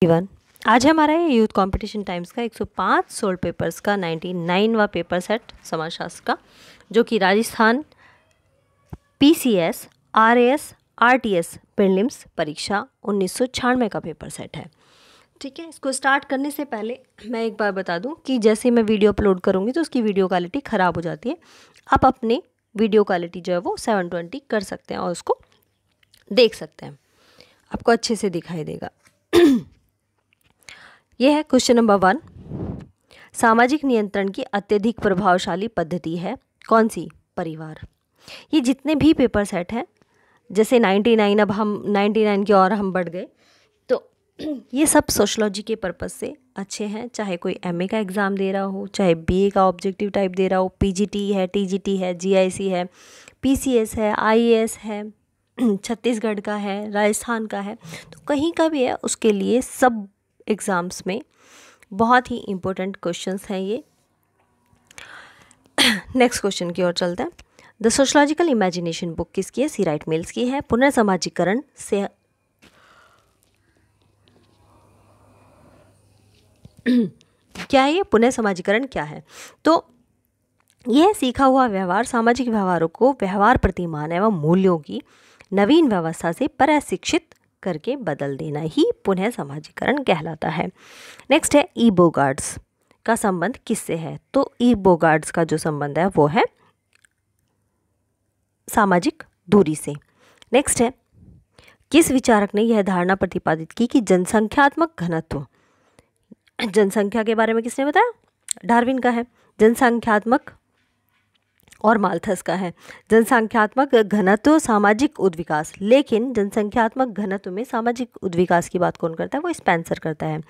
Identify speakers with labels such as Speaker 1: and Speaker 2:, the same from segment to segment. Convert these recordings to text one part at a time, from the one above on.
Speaker 1: Everyone, आज हमारा ये यूथ कंपटीशन टाइम्स का 105 सोल्ड पेपर्स का 99वां पेपर सेट समाजशास्त्र का, जो कि Rajasthan PCS RAS RTS prelims परीक्षा 1996 का पेपर सेट है। ठीक है, इसको स्टार्ट करने से पहले मैं एक बार बता दूं कि जैसे मैं वीडियो अपलोड करूंगी तो उसकी वीडियो क्वालिटी ख़राब हो जाती है। आप अपने वीडियो क्वालिटी जो है वो 720 कर सकते हैं और उसको देख सकते हैं, आपको अच्छे से दिखाई देगा। यह है क्वेश्चन नंबर 1। सामाजिक नियंत्रण की अत्यधिक प्रभावशाली पद्धति है कौन सी? परिवार। ये जितने भी पेपर सेट हैं, जैसे 99, अब हम 99 की और हम बढ़ गए, तो ये सब सोशलॉजी के पर्पज़ से अच्छे हैं। चाहे कोई MA का एग्ज़ाम दे रहा हो, चाहे BA का ऑब्जेक्टिव टाइप दे रहा हो, PGT है, TGT है, GIC है, PCS है, IAS है, छत्तीसगढ़ का है, राजस्थान का है, तो कहीं का भी है, उसके लिए सब एग्ज़ाम्स में बहुत ही इम्पोर्टेंट क्वेश्चंस हैं ये। नेक्स्ट क्वेश्चन की ओर चलते हैं। द सोशलॉजिकल इमेजिनेशन बुक किसकी है? सी राइट मिल्स की है। पुनर्समाजीकरण से क्या है ये? पुनर्समाजीकरण क्या है? तो यह सीखा हुआ व्यवहार सामाजिक व्यवहारों को व्यवहार प्रतिमान एवं मूल्यों की नवीन व्यवस्था से प्रशिक्षित करके बदल देना ही पुनः समाजीकरण कहलाता है। नेक्स्ट है ई बोगार्ड्स का संबंध किससे है? तो ई बोगार्ड्स का जो संबंध है वो है सामाजिक दूरी से। नेक्स्ट है, किस विचारक ने यह धारणा प्रतिपादित की कि जनसंख्यात्मक घनत्व, जनसंख्या के बारे में किसने बताया? डार्विन का है। जनसंख्यात्मक और माल्थस का है। जनसंख्यात्मक घनत्व सामाजिक उद्विकास, लेकिन जनसंख्यात्मक घनत्व में सामाजिक उद्विकास की बात कौन करता है? वो स्पेंसर करता है।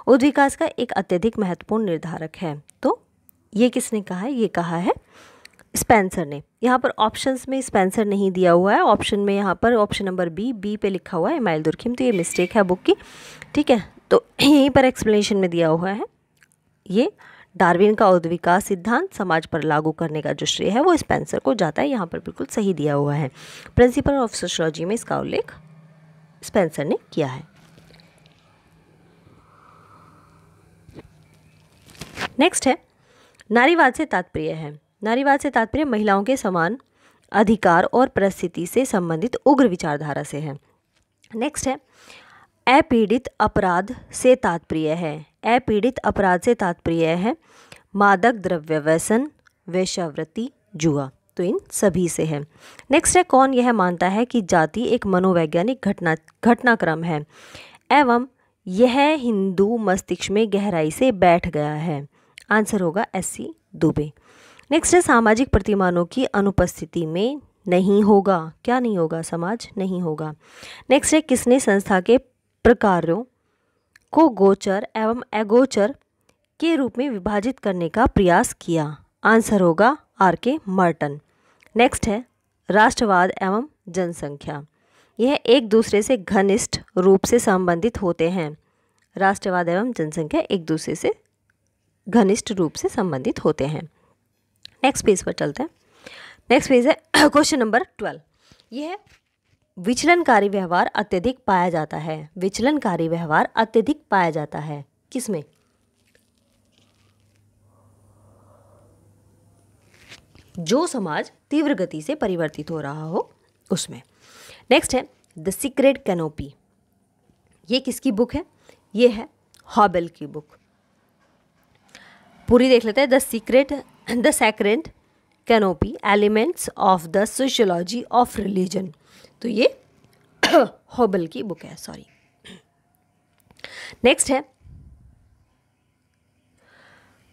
Speaker 1: उद्विकास का एक अत्यधिक महत्वपूर्ण निर्धारक है, तो ये किसने कहा है? ये कहा है स्पेंसर ने। यहाँ पर ऑप्शंस में स्पेंसर नहीं दिया हुआ है, ऑप्शन में यहाँ पर ऑप्शन नंबर बी पे लिखा हुआ है इमाइल दुर्खिम, तो ये मिस्टेक है बुक की। ठीक है, तो यहीं पर एक्सप्लेनेशन में दिया हुआ है, ये डार्विन का उद्विकास सिद्धांत समाज पर लागू करने का जो श्रेय है वो स्पेंसर को जाता है। यहाँ पर बिल्कुल सही दिया हुआ है। प्रिंसिपल ऑफ सोशियोलॉजी में इसका उल्लेख स्पेंसर ने किया है। नेक्स्ट है, नारीवाद से तात्पर्य है। नारीवाद से तात्पर्य महिलाओं के समान अधिकार और परिस्थिति से संबंधित उग्र विचारधारा से है। नेक्स्ट है, अपीड़ित अपराध से तात्पर्य है। अपीड़ित अपराध से तात्पर्य है मादक द्रव्य व्यसन, वेश्यावृत्ति, जुआ, तो इन सभी से है। नेक्स्ट है, कौन यह मानता है कि जाति एक मनोवैज्ञानिक घटनाक्रम है एवं यह हिंदू मस्तिष्क में गहराई से बैठ गया है? आंसर होगा SC दुबे। नेक्स्ट है, सामाजिक प्रतिमानों की अनुपस्थिति में नहीं होगा। क्या नहीं होगा? समाज नहीं होगा। नेक्स्ट है, किसने संस्था के प्रकारों को गोचर एवं अगोचर के रूप में विभाजित करने का प्रयास किया? आंसर होगा RK मर्टन। नेक्स्ट है, राष्ट्रवाद एवं जनसंख्या, यह एक दूसरे से घनिष्ठ रूप से संबंधित होते हैं। राष्ट्रवाद एवं जनसंख्या एक दूसरे से घनिष्ठ रूप से संबंधित होते हैं। नेक्स्ट पेज पर चलते हैं। नेक्स्ट पेज है क्वेश्चन नंबर 12। यह है, विचलनकारी व्यवहार अत्यधिक पाया जाता है। विचलनकारी व्यवहार अत्यधिक पाया जाता है किसमें? जो समाज तीव्र गति से परिवर्तित हो रहा हो उसमें। नेक्स्ट है, द सीक्रेट कैनोपी, ये किसकी बुक है? ये है हॉबेल की बुक। पूरी देख लेते हैं। The sacred canopy elements of the sociology of religion, तो ये हॉबेल की बुक है, सॉरी। नेक्स्ट है,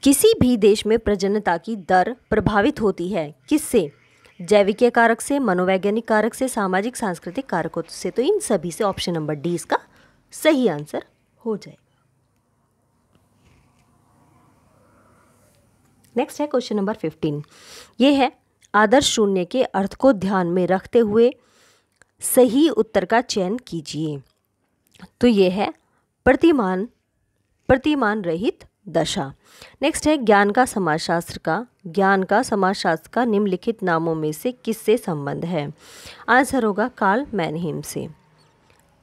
Speaker 1: किसी भी देश में प्रजननता की दर प्रभावित होती है किससे? जैविकीय कारक से, मनोवैज्ञानिक कारक से, सामाजिक सांस्कृतिक कारकों से, तो इन सभी से ऑप्शन नंबर D इसका सही आंसर हो जाएगा। नेक्स्ट है क्वेश्चन नंबर 15। ये है, आदर्श शून्य के अर्थ को ध्यान में रखते हुए सही उत्तर का चयन कीजिए। तो ये है प्रतिमान रहित दशा। नेक्स्ट है, ज्ञान का समाजशास्त्र का निम्नलिखित नामों में से किससे संबंध है? आंसर होगा कार्ल मैनहीम से।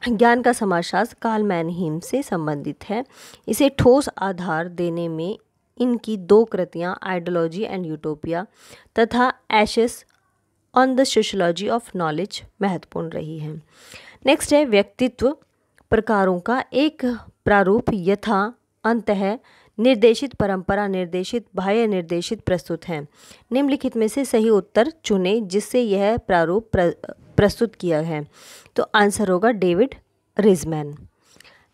Speaker 1: ज्ञान का समाजशास्त्र कार्ल मैनहीम से संबंधित है। इसे ठोस आधार देने में इनकी 2 कृतियाँ आइडियोलॉजी एंड यूटोपिया तथा ashes on the sociology of knowledge महत्वपूर्ण रही हैं। नेक्स्ट है व्यक्तित्व प्रकारों का एक प्रारूप यथा अंतः निर्देशित, परंपरा निर्देशित, बाह्य निर्देशित प्रस्तुत हैं। निम्नलिखित में से सही उत्तर चुने जिससे यह प्रारूप प्रस्तुत किया है। तो आंसर होगा डेविड रिजमैन।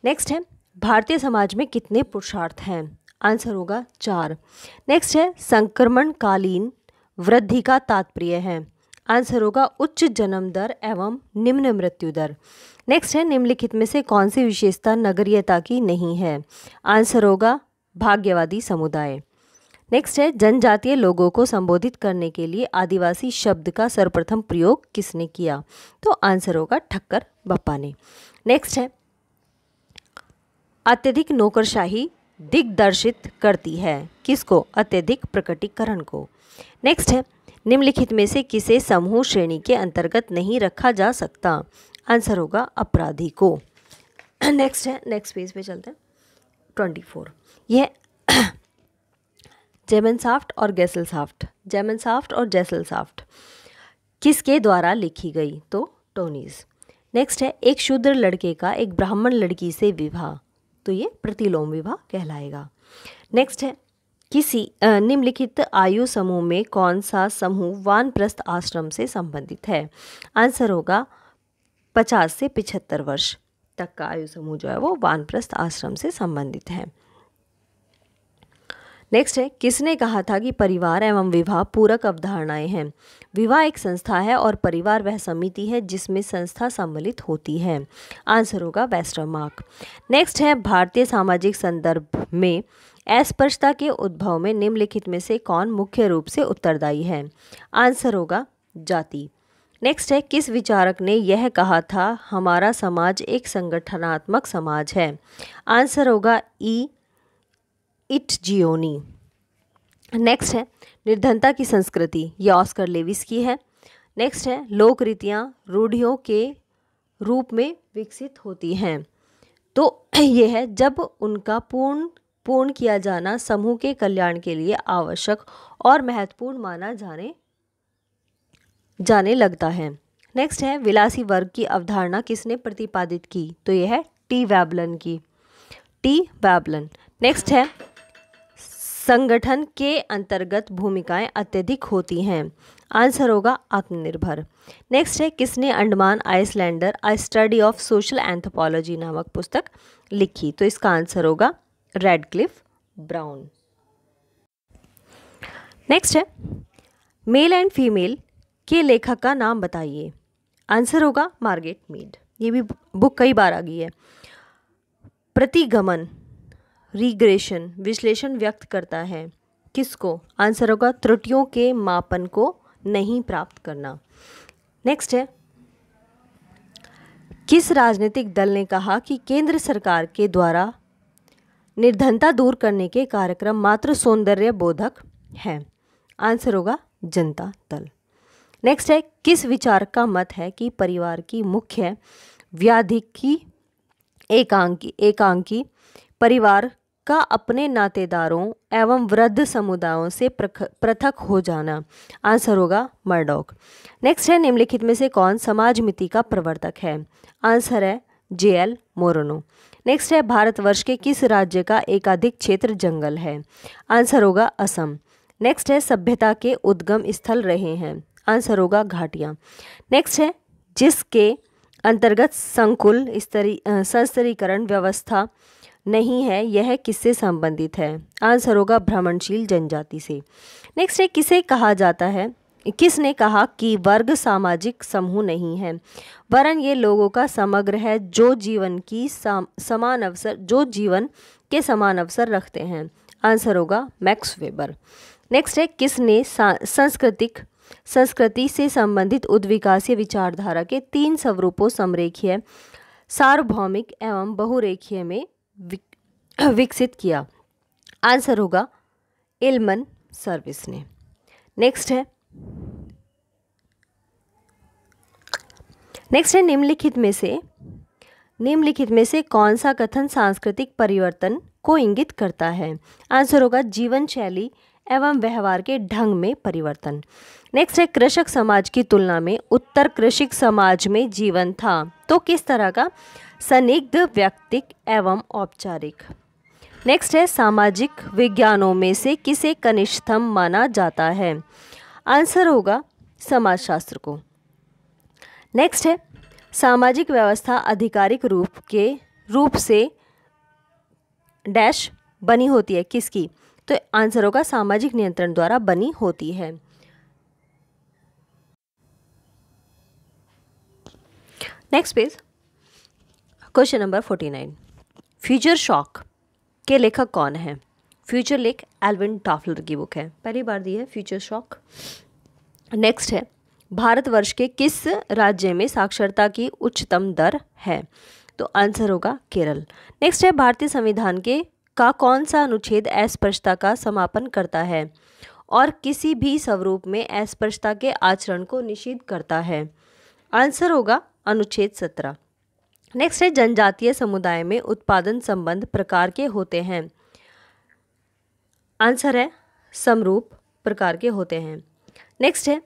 Speaker 1: नेक्स्ट है भारतीय समाज में कितने पुरुषार्थ हैं? आंसर होगा 4। नेक्स्ट है संक्रमणकालीन वृद्धि का तात्पर्य है। आंसर होगा उच्च जन्म दर एवं निम्न मृत्यु दर। नेक्स्ट है निम्नलिखित में से कौन सी विशेषता नगरीयता की नहीं है? आंसर होगा भाग्यवादी समुदाय। नेक्स्ट है जनजातीय लोगों को संबोधित करने के लिए आदिवासी शब्द का सर्वप्रथम प्रयोग किसने किया? तो आंसर होगा ठक्कर बप्पा ने। नेक्स्ट है अत्यधिक नौकरशाही दिग्दर्शित करती है किसको? अत्यधिक प्रकटीकरण को। नेक्स्ट है निम्नलिखित में से किसे समूह श्रेणी के अंतर्गत नहीं रखा जा सकता? आंसर होगा अपराधी को। नेक्स्ट है, नेक्स्ट पेज पे चलते हैं। 24 यह जेमनसाफ्ट और गैसलसाफ्ट, जेमनसाफ्ट और जैसलसाफ्ट किसके द्वारा लिखी गई? तो टोनीज। नेक्स्ट है एक शूद्र लड़के का एक ब्राह्मण लड़की से विवाह, तो ये प्रतिलोम विवाह कहलाएगा। नेक्स्ट है किसी निम्नलिखित आयु समूह में कौन सा समूह वानप्रस्थ आश्रम से संबंधित है? आंसर होगा 50 से 75 वर्ष तक का आयु समूह जो है वो वानप्रस्थ आश्रम से संबंधित है। नेक्स्ट है किसने कहा था कि परिवार एवं विवाह पूरक अवधारणाएं हैं? विवाह एक संस्था है और परिवार वह समिति है जिसमें संस्था सम्मिलित होती है। आंसर होगा वेस्टरमार्क। नेक्स्ट है भारतीय सामाजिक संदर्भ में अस्पृश्यता के उद्भव में निम्नलिखित में से कौन मुख्य रूप से उत्तरदायी है? आंसर होगा जाति। नेक्स्ट है किस विचारक ने यह कहा था हमारा समाज एक संगठनात्मक समाज है? आंसर होगा इटजियोनी। नेक्स्ट है निर्धनता की संस्कृति, यह ऑस्कर लेविस की है। नेक्स्ट है लोक रीतियाँ रूढ़ियों के रूप में विकसित होती हैं, तो यह है जब उनका पूर्ण किया जाना समूह के कल्याण के लिए आवश्यक और महत्वपूर्ण माना जाने लगता है। नेक्स्ट है विलासी वर्ग की अवधारणा किसने प्रतिपादित की? तो यह है टी वैबलन की, टी वैबलन। नेक्स्ट है संगठन के अंतर्गत भूमिकाएं अत्यधिक होती हैं। आंसर होगा आत्मनिर्भर। नेक्स्ट है किसने Andaman islander a study of social anthropology नामक पुस्तक लिखी? तो इसका आंसर होगा रेडक्लिफ ब्राउन। नेक्स्ट है मेल एंड फीमेल के लेखक का नाम बताइए। आंसर होगा मार्गरेट मीड, ये भी बुक कई बार आ गई है। प्रतिगमन रिग्रेशन विश्लेषण व्यक्त करता है किसको? आंसर होगा त्रुटियों के मापन को नहीं प्राप्त करना। नेक्स्ट है किस राजनीतिक दल ने कहा कि केंद्र सरकार के द्वारा निर्धनता दूर करने के कार्यक्रम मात्र सौंदर्य बोधक है? आंसर होगा जनता दल। नेक्स्ट है किस विचारक का मत है कि परिवार की मुख्य व्याधि की एकांकी परिवार का अपने नातेदारों एवं वृद्ध समुदायों से पृथक हो जाना? आंसर होगा मर्डॉक। नेक्स्ट है निम्नलिखित में से कौन समाजमिति का प्रवर्तक है? आंसर है JL मोरनो। नेक्स्ट है भारतवर्ष के किस राज्य का एकाधिक क्षेत्र जंगल है? आंसर होगा असम। नेक्स्ट है सभ्यता के उद्गम स्थल रहे हैं? आंसर होगा घाटियाँ। नेक्स्ट है जिसके अंतर्गत संकुल संस्तरीकरण व्यवस्था नहीं है यह किससे संबंधित है? आंसर होगा भ्रमणशील जनजाति से। नेक्स्ट है किसने कहा कि वर्ग सामाजिक समूह नहीं है वरन ये लोगों का समग्र है जो जीवन के समान अवसर रखते हैं? आंसर होगा मैक्स वेबर। नेक्स्ट है किसने संस्कृति से संबंधित उद्विकासीय विचारधारा के 3 स्वरूपों समरेखीय, सार्वभौमिक एवं बहुरेखीय में विकसित किया? आंसर होगा इल्मन सर्विस ने। नेक्स्ट है निम्नलिखित में से निम्नलिखित में से कौन सा कथन सांस्कृतिक परिवर्तन को इंगित करता है? आंसर होगा जीवन शैली एवं व्यवहार के ढंग में परिवर्तन। नेक्स्ट है, कृषक समाज की तुलना में उत्तर कृषिक समाज में जीवन था तो किस तरह का? संदिग्ध, व्यक्तिक एवं औपचारिक। नेक्स्ट है, सामाजिक विज्ञानों में से किसे कनिष्ठतम माना जाता है? आंसर होगा समाजशास्त्र को। नेक्स्ट है, सामाजिक व्यवस्था आधिकारिक रूप से डैश बनी होती है, किसकी? तो आंसर होगा सामाजिक नियंत्रण द्वारा बनी होती है। Next page, question number 49। Future shock के लेखक कौन है? फ्यूचर लेक एल्विन टॉफलर की बुक है, पहली बार दी है फ्यूचर शॉक। नेक्स्ट है, भारतवर्ष के किस राज्य में साक्षरता की उच्चतम दर है? तो आंसर होगा केरल। नेक्स्ट है, भारतीय संविधान का कौन सा अनुच्छेद अस्पृश्यता का समापन करता है और किसी भी स्वरूप में अस्पृश्यता के आचरण को निषिद्ध करता है? आंसर होगा अनुच्छेद 17। नेक्स्ट है, जनजातीय समुदाय में उत्पादन संबंध प्रकार के होते हैं? आंसर है समरूप प्रकार के होते हैं। नेक्स्ट है,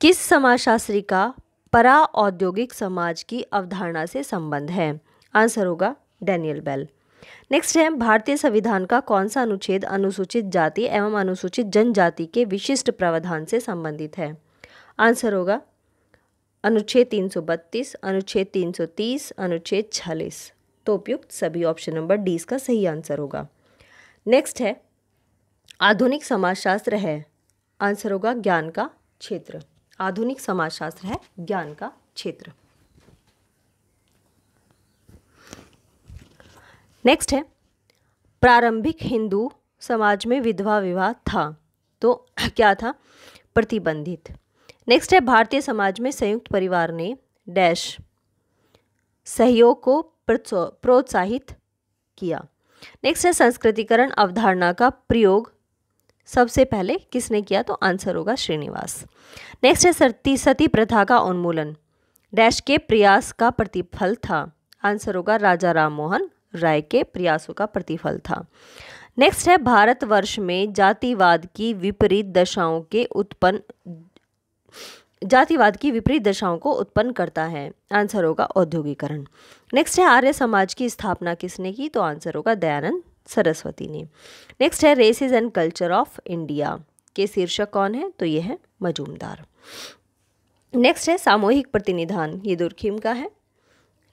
Speaker 1: किस समाजशास्त्री का परा औद्योगिक समाज की अवधारणा से संबंध है? आंसर होगा डैनियल बेल। नेक्स्ट है, भारतीय संविधान का कौन सा अनुच्छेद अनुसूचित जाति एवं अनुसूचित जनजाति के विशिष्ट प्रावधान से संबंधित है? आंसर होगा अनुच्छेद 332, अनुच्छेद 330, अनुच्छेद 46। तो उपयुक्त सभी ऑप्शन नंबर डी इसका सही आंसर होगा। नेक्स्ट है, आधुनिक समाजशास्त्र है? आंसर होगा ज्ञान का क्षेत्र। आधुनिक समाजशास्त्र है ज्ञान का क्षेत्र। नेक्स्ट है, प्रारंभिक हिंदू समाज में विधवा विवाह था तो क्या था? प्रतिबंधित। नेक्स्ट है, भारतीय समाज में संयुक्त परिवार ने डैश सहयोग को प्रोत्साहित किया। नेक्स्ट है, संस्कृतिकरण अवधारणा का प्रयोग सबसे पहले किसने किया? तो आंसर होगा श्रीनिवास। नेक्स्ट है, सती प्रथा का उन्मूलन डैश के प्रयास का प्रतिफल था? आंसर होगा राजा राम मोहन राय के प्रयासों का प्रतिफल था। नेक्स्ट है, भारतवर्ष में जातिवाद की विपरीत दशाओं को उत्पन्न करता है? आंसर होगा औद्योगिकरण। नेक्स्ट है, आर्य समाज की स्थापना किसने की? तो आंसर होगा दयानंद सरस्वती ने। नेक्स्ट है, races and culture of India के शीर्षक कौन है? तो ये है मजूमदार। नेक्स्ट है, सामूहिक प्रतिनिधान ये दुर्खीम का है।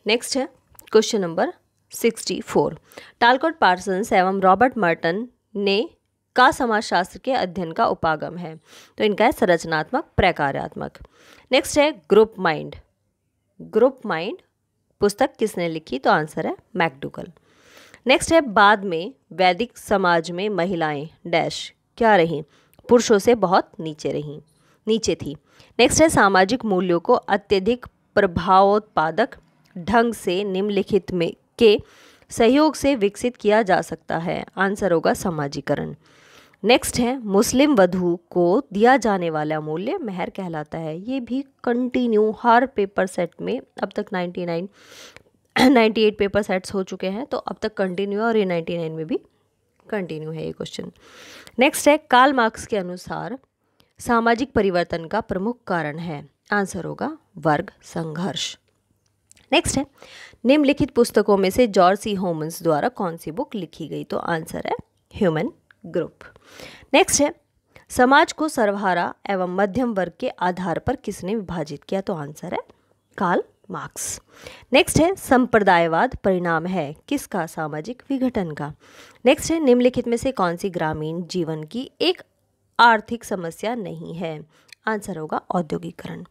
Speaker 1: नेक्स्ट है, क्वेश्चन नंबर 64। टालकोट पार्सन्स एवं रॉबर्ट मर्टन ने का समाजशास्त्र के अध्ययन का उपागम है? तो इनका है संरचनात्मक प्रकार्यात्मक। नेक्स्ट है, ग्रुप माइंड पुस्तक किसने लिखी? तो आंसर है मैकडूगल। नेक्स्ट है, बाद में वैदिक समाज में महिलाएं डैश क्या रहीं? पुरुषों से बहुत नीचे थी। नेक्स्ट है, सामाजिक मूल्यों को अत्यधिक प्रभावोत्पादक ढंग से निम्नलिखित में के सहयोग से विकसित किया जा सकता है? आंसर होगा समाजीकरण। नेक्स्ट है, मुस्लिम वधू को दिया जाने वाला मूल्य मेहर कहलाता है। ये भी कंटिन्यू हर पेपर सेट में अब तक 98 पेपर सेट्स हो चुके हैं तो अब तक कंटिन्यू है और ये 99 में भी कंटिन्यू है ये क्वेश्चन। नेक्स्ट है, कार्ल मार्क्स के अनुसार सामाजिक परिवर्तन का प्रमुख कारण है? आंसर होगा वर्ग संघर्ष। नेक्स्ट है, निम्नलिखित पुस्तकों में से जॉर्ज सी होमन्स द्वारा कौन सी बुक लिखी गई? तो आंसर है ह्यूमन ग्रुप। नेक्स्ट है, समाज को सर्वहारा एवं मध्यम वर्ग के आधार पर किसने विभाजित किया? तो आंसर है कार्ल मार्क्स। नेक्स्ट है, संप्रदायवाद परिणाम है किसका? सामाजिक विघटन का। नेक्स्ट है, निम्नलिखित में से कौन सी ग्रामीण जीवन की एक आर्थिक समस्या नहीं है? आंसर होगा औद्योगिकरण।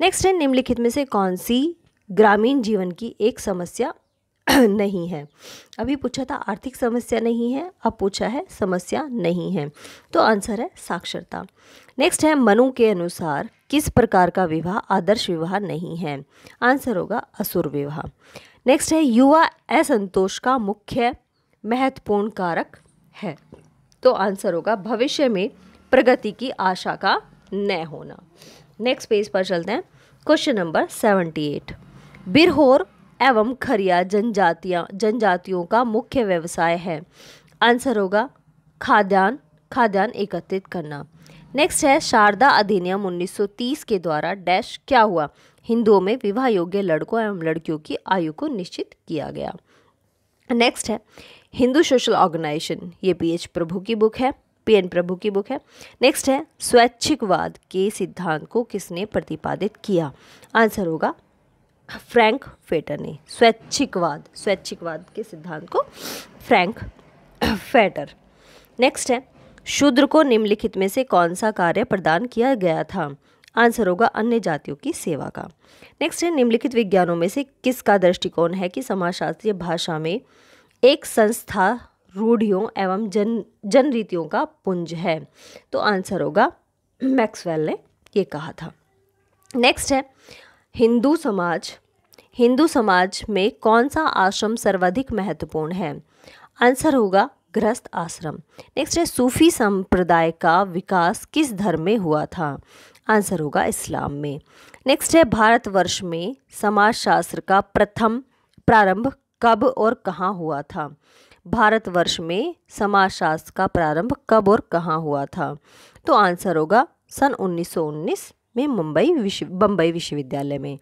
Speaker 1: नेक्स्ट है, निम्नलिखित में से कौन सी ग्रामीण जीवन की एक समस्या नहीं है? अभी पूछा था आर्थिक समस्या नहीं है, अब पूछा है समस्या नहीं है, तो आंसर है साक्षरता। नेक्स्ट है, मनु के अनुसार किस प्रकार का विवाह आदर्श विवाह नहीं है? आंसर होगा असुर विवाह। नेक्स्ट है, युवा असंतोष का मुख्य महत्वपूर्ण कारक है? तो आंसर होगा भविष्य में प्रगति की आशा का न होना। नेक्स्ट पेज पर चलते हैं, क्वेश्चन नंबर 78। बिरहोर एवं खरिया जनजातियों का मुख्य व्यवसाय है? आंसर होगा खाद्यान्न एकत्रित करना। नेक्स्ट है शारदा अधिनियम 1930 के द्वारा डैश क्या हुआ? हिंदुओं में विवाह योग्य लड़कों एवं लड़कियों की आयु को निश्चित किया गया। नेक्स्ट है हिंदू सोशल ऑर्गेनाइजेशन, ये पीएन प्रभु की बुक है। नेक्स्ट है स्वैच्छिकवाद के सिद्धांत को किसने प्रतिपादित किया? आंसर होगा फ्रैंक फेटर ने। स्वैच्छिकवाद के सिद्धांत को फ्रैंक फेटर। नेक्स्ट है शूद्र को निम्नलिखित में से कौन सा कार्य प्रदान किया गया था? आंसर होगा अन्य जातियों की सेवा का। नेक्स्ट है निम्नलिखित विज्ञानों में से किसका दृष्टिकोण है कि समाजशास्त्रीय भाषा में एक संस्था रूढ़ियों एवं जन रीतियों का पुंज है? तो आंसर होगा मैक्सवेल ने ये कहा था। नेक्स्ट है हिंदू समाज में कौन सा आश्रम सर्वाधिक महत्वपूर्ण है? आंसर होगा गृहस्थ आश्रम। नेक्स्ट है सूफी संप्रदाय का विकास किस धर्म में हुआ था? आंसर होगा इस्लाम में। नेक्स्ट है भारतवर्ष में समाजशास्त्र का प्रथम प्रारंभ कब और कहाँ हुआ था? भारतवर्ष में समाजशास्त्र का प्रारंभ कब और कहाँ हुआ था? तो आंसर होगा सन 1919 में बम्बई विश्वविद्यालय में।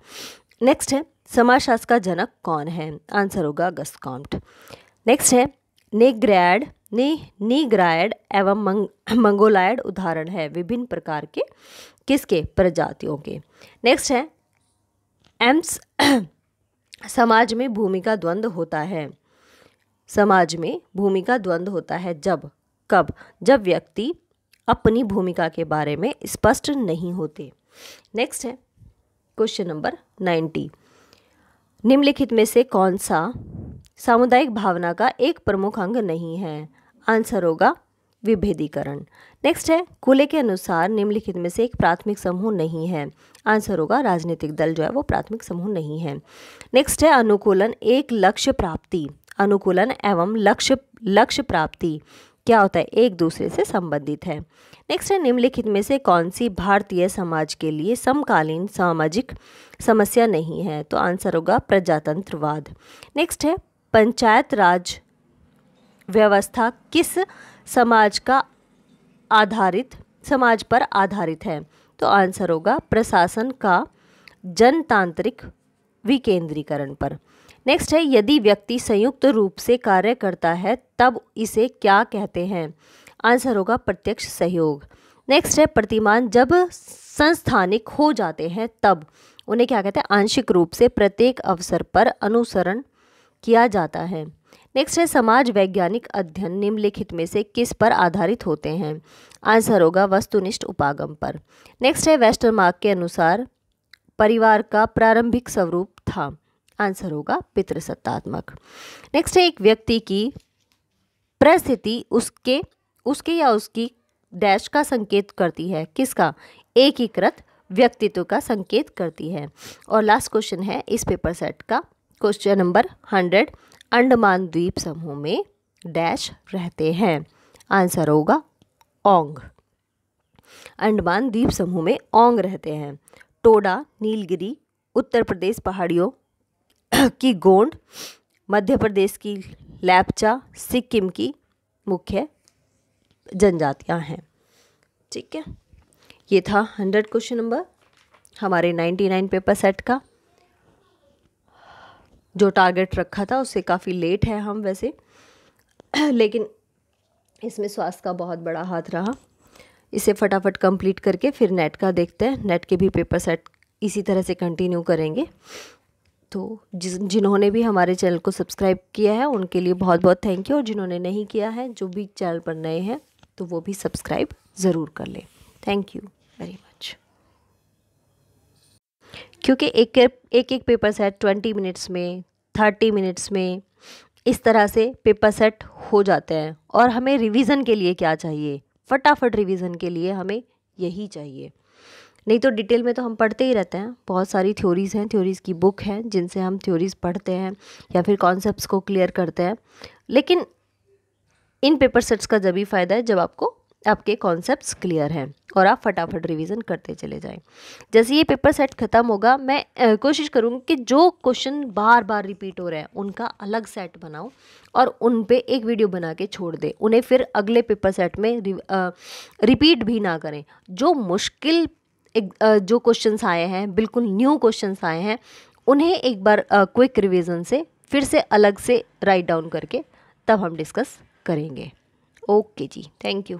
Speaker 1: नेक्स्ट है समाजशास्त्र का जनक कौन है? आंसर होगा अगस्त कॉम्ट। नेक्स्ट है नीग्रायड एवं मंगोलायड उदाहरण है विभिन्न प्रकार के किसके? प्रजातियों के। नेक्स्ट है एम्स समाज में भूमिका द्वंद्व होता है। समाज में भूमिका द्वंद्व होता है कब? जब व्यक्ति अपनी भूमिका के बारे में स्पष्ट नहीं होते। नेक्स्ट है क्वेश्चन नंबर 90, निम्नलिखित में से कौन सा सामुदायिक भावना का एक प्रमुख अंग नहीं है? आंसर होगा विभेदीकरण। नेक्स्ट है कुले के अनुसार निम्नलिखित में से एक प्राथमिक समूह नहीं है? आंसर होगा राजनीतिक दल जो है वो प्राथमिक समूह नहीं है। नेक्स्ट है अनुकूलन एवं लक्ष्य प्राप्ति क्या होता है? एक दूसरे से संबंधित है। नेक्स्ट है निम्नलिखित में से कौन सी भारतीय समाज के लिए समकालीन सामाजिक समस्या नहीं है? तो आंसर होगा प्रजातंत्रवाद। नेक्स्ट है पंचायत राज व्यवस्था किस समाज पर आधारित है? तो आंसर होगा प्रशासन का जनतांत्रिक विकेंद्रीकरण पर। नेक्स्ट है यदि व्यक्ति संयुक्त रूप से कार्य करता है तब इसे क्या कहते हैं? आंसर होगा प्रत्यक्ष सहयोग। नेक्स्ट है प्रतिमान जब संस्थानिक हो जाते हैं तब उन्हें क्या कहते हैं? आंशिक रूप से प्रत्येक अवसर पर अनुसरण किया जाता है। नेक्स्ट है समाज वैज्ञानिक अध्ययन निम्नलिखित में से किस पर आधारित होते हैं? आंसर होगा वस्तुनिष्ठ उपागम पर। नेक्स्ट है वेस्टरमार्क के अनुसार परिवार का प्रारंभिक स्वरूप था? आंसर होगा पितृसत्तात्मक। नेक्स्ट है एक व्यक्ति की परिस्थिति उसके या उसकी डैश का संकेत करती है? किसका? एकीकृत व्यक्तित्व का संकेत करती है। और लास्ट क्वेश्चन है इस पेपर सेट का क्वेश्चन नंबर 100, अंडमान द्वीप समूह में डैश रहते हैं? आंसर होगा ओंग। अंडमान द्वीप समूह में ओंग रहते हैं। टोडा, नीलगिरी, उत्तर प्रदेश पहाड़ियों की गोंड, मध्य प्रदेश की लैपचा, सिक्किम की मुख्य जनजातियां हैं। ठीक है, ये था 100 क्वेश्चन नंबर हमारे 99 पेपर सेट का। जो टारगेट रखा था उससे काफ़ी लेट है हम वैसे, लेकिन इसमें स्वास्थ्य का बहुत बड़ा हाथ रहा। इसे फटाफट कंप्लीट करके फिर नेट का देखते हैं। नेट के भी पेपर सेट इसी तरह से कंटिन्यू करेंगे। तो जिन्होंने भी हमारे चैनल को सब्सक्राइब किया है उनके लिए बहुत बहुत थैंक यू, और जिन्होंने नहीं किया है, जो भी चैनल पर नए हैं, तो वो भी सब्सक्राइब ज़रूर कर लें। Thank you very much. क्योंकि एक पेपर सेट 20 मिनट्स में, 30 मिनट्स में इस तरह से पेपर सेट हो जाते हैं, और हमें रिवीजन के लिए क्या चाहिए? फटाफट रिवीजन के लिए हमें यही चाहिए। नहीं तो डिटेल में तो हम पढ़ते ही रहते हैं। बहुत सारी थ्योरीज़ हैं, थ्योरीज़ की बुक है जिनसे हम थ्योरीज़ पढ़ते हैं या फिर कॉन्सेप्ट्स को क्लियर करते हैं। लेकिन इन पेपर सेट्स का जब भी फ़ायदा है जब आपको आपके कॉन्सेप्ट्स क्लियर हैं और आप फटाफट रिवीजन करते चले जाएं। जैसे ये पेपर सेट ख़त्म होगा, मैं कोशिश करूँगी कि जो क्वेश्चन बार बार रिपीट हो रहे हैं उनका अलग सेट बनाओ और उन पे एक वीडियो बना के छोड़ दे, उन्हें फिर अगले पेपर सेट में रिपीट भी ना करें। जो मुश्किल जो क्वेश्चंस आए हैं, बिल्कुल न्यू क्वेश्चंस आए हैं, उन्हें एक बार क्विक रिवीजन से फिर से अलग से राइट डाउन करके तब हम डिस्कस करेंगे। ओके जी, थैंक यू।